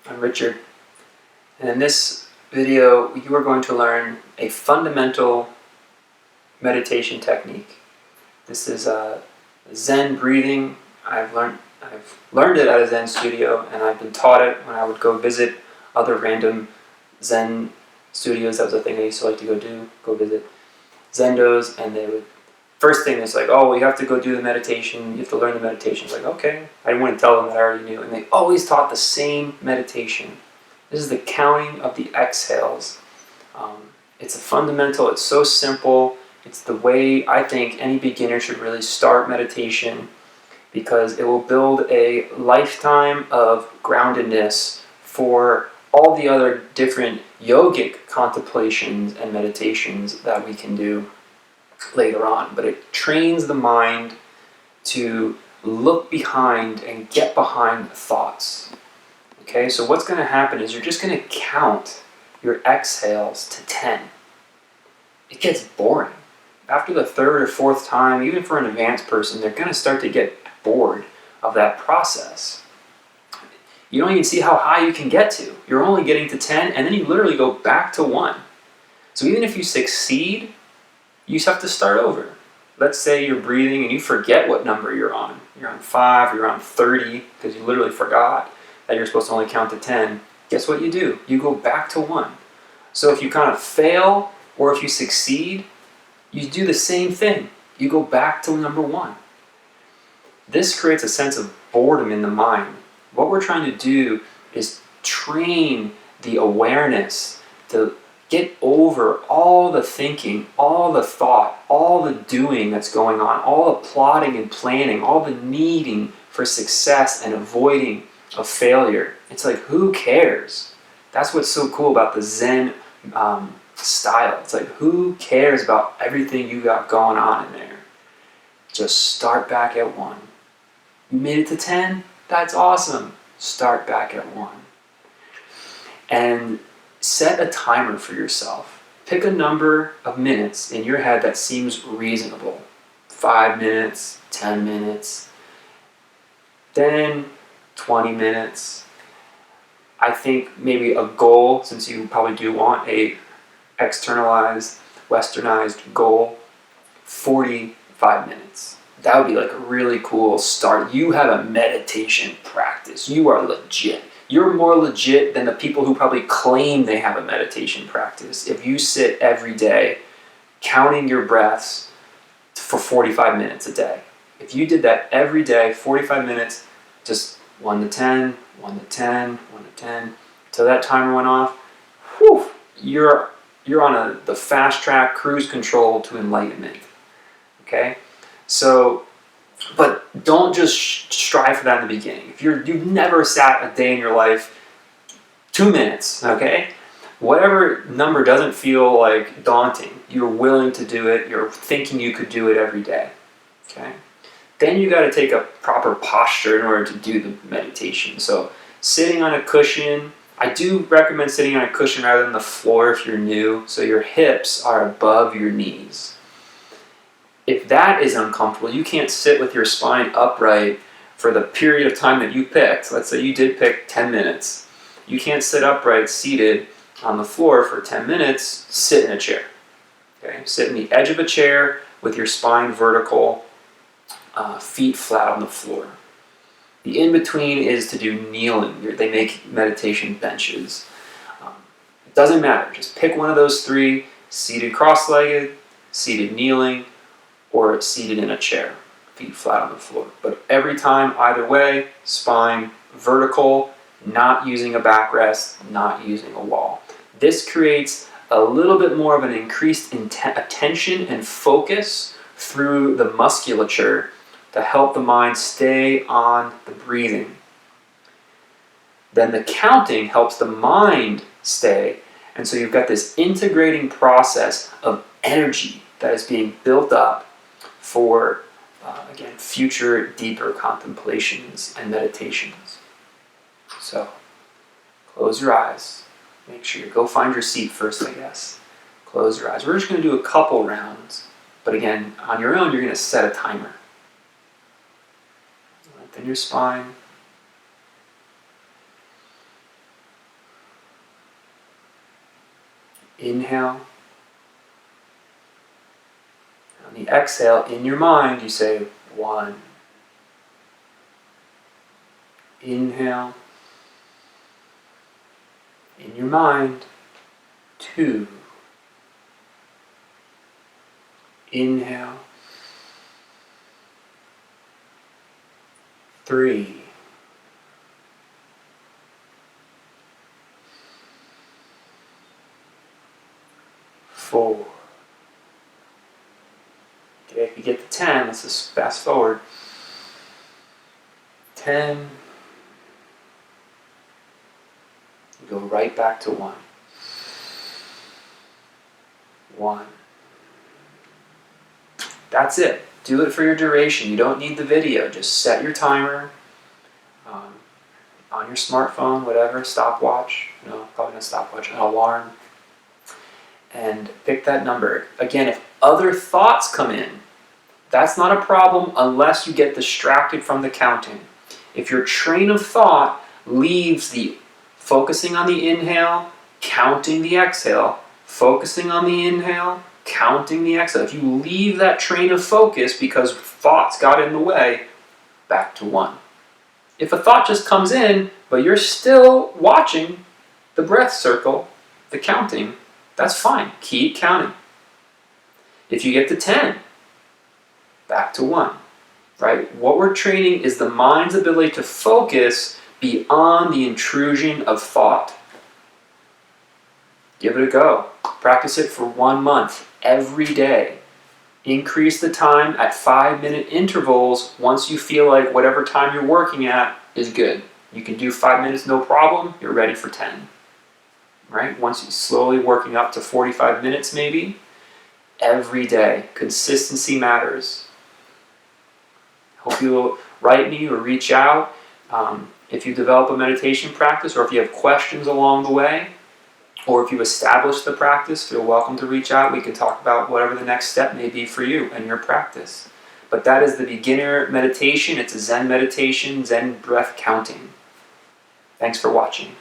I'm Richard, and in this video you are going to learn a fundamental meditation technique. This is Zen breathing. I've learned it at a Zen studio, and I've been taught it when I would go visit other random Zen studios. That was a thing I used to like to go visit Zendos, and they would first thing is like, oh, well, you have to go do the meditation, you have to learn the meditation. It's like, okay. I didn't want to tell them that I already knew. And they always taught the same meditation. This is the counting of the exhales. It's a fundamental, it's so simple. It's the way I think any beginner should really start meditation, because it will build a lifetime of groundedness for all the other different yogic contemplations and meditations that we can do later on. But it trains the mind to look behind and get behind thoughts. Okay, so what's going to happen is you're just going to count your exhales to 10. It gets boring. After the third or fourth time, even for an advanced person, they're going to start to get bored of that process. You don't even see how high you can get to. You're only getting to 10, and then you literally go back to 1. So even if you succeed, you just have to start over. Let's say you're breathing and you forget what number you're on. You're on 5, or you're on 30, because you literally forgot that you're supposed to only count to 10. Guess what you do? You go back to 1. So if you kind of fail, or if you succeed, you do the same thing. You go back to number 1. This creates a sense of boredom in the mind. What we're trying to do is train the awareness to get over all the thinking, all the thought, all the doing that's going on, all the plotting and planning, all the needing for success and avoiding of failure. It's like, who cares? That's what's so cool about the Zen style. It's like, who cares about everything you got going on in there? Just start back at 1. You made it to 10? That's awesome. Start back at 1. And set a timer for yourself. Pick a number of minutes in your head that seems reasonable. 5 minutes, 10 minutes, then 20 minutes. I think maybe a goal, since you probably do want a externalized, westernized goal, 45 minutes. That would be like a really cool start. You have a meditation practice. You are legit. You're more legit than the people who probably claim they have a meditation practice. If you sit every day counting your breaths for 45 minutes a day. If you did that every day, 45 minutes, just 1 to 10, 1 to 10, 1 to 10, till that timer went off, whew, you're on the fast track cruise control to enlightenment. Okay? So, but don't just strive for that in the beginning. If you've never sat a day in your life, 2 minutes, okay? Whatever number doesn't feel like daunting, you're willing to do it, you're thinking you could do it every day, okay? Then you got to take a proper posture in order to do the meditation. So sitting on a cushion, I do recommend sitting on a cushion rather than the floor if you're new, so your hips are above your knees. If that is uncomfortable, you can't sit with your spine upright for the period of time that you picked. Let's say you did pick 10 minutes. You can't sit upright seated on the floor for 10 minutes, sit in a chair. Okay? Sit in the edge of a chair with your spine vertical, feet flat on the floor. The in-between is to do kneeling. They make meditation benches. It doesn't matter. Just pick one of those 3, seated cross-legged, seated kneeling, or seated in a chair, feet flat on the floor. But every time, either way, spine vertical, not using a backrest, not using a wall. This creates a little bit more of an increased attention and focus through the musculature to help the mind stay on the breathing. Then the counting helps the mind stay, and so you've got this integrating process of energy that is being built up for, again, future deeper contemplations and meditations. So, close your eyes. Make sure you go find your seat first, I guess. Close your eyes. We're just going to do a couple rounds, but again, on your own, you're going to set a timer. Lengthen your spine. Inhale. On the exhale, in your mind, you say 1. Inhale. In your mind, 2. Inhale. 3. Four. Okay, if you get to 10, let's just fast forward. 10. You go right back to 1. 1. That's it. Do it for your duration. You don't need the video. Just set your timer on your smartphone, whatever, stopwatch. No, probably not stopwatch, an alarm. And pick that number. Again, if other thoughts come in, that's not a problem unless you get distracted from the counting. If your train of thought leaves the focusing on the inhale, counting the exhale, focusing on the inhale, counting the exhale. If you leave that train of focus because thoughts got in the way, back to 1. If a thought just comes in, but you're still watching the breath circle, the counting, that's fine. Keep counting. If you get to 10, back to 1. Right? What we're training is the mind's ability to focus beyond the intrusion of thought. Give it a go. Practice it for 1 month, every day. Increase the time at 5-minute intervals once you feel like whatever time you're working at is good. You can do 5 minutes, no problem. You're ready for 10. Right? Once you're slowly working up to 45 minutes maybe, every day. Consistency matters. Hope you'll write me or reach out if you develop a meditation practice, or if you have questions along the way, or if you establish the practice, feel welcome to reach out. We can talk about whatever the next step may be for you and your practice. But that is the beginner meditation. It's a Zen meditation, Zen breath counting. Thanks for watching.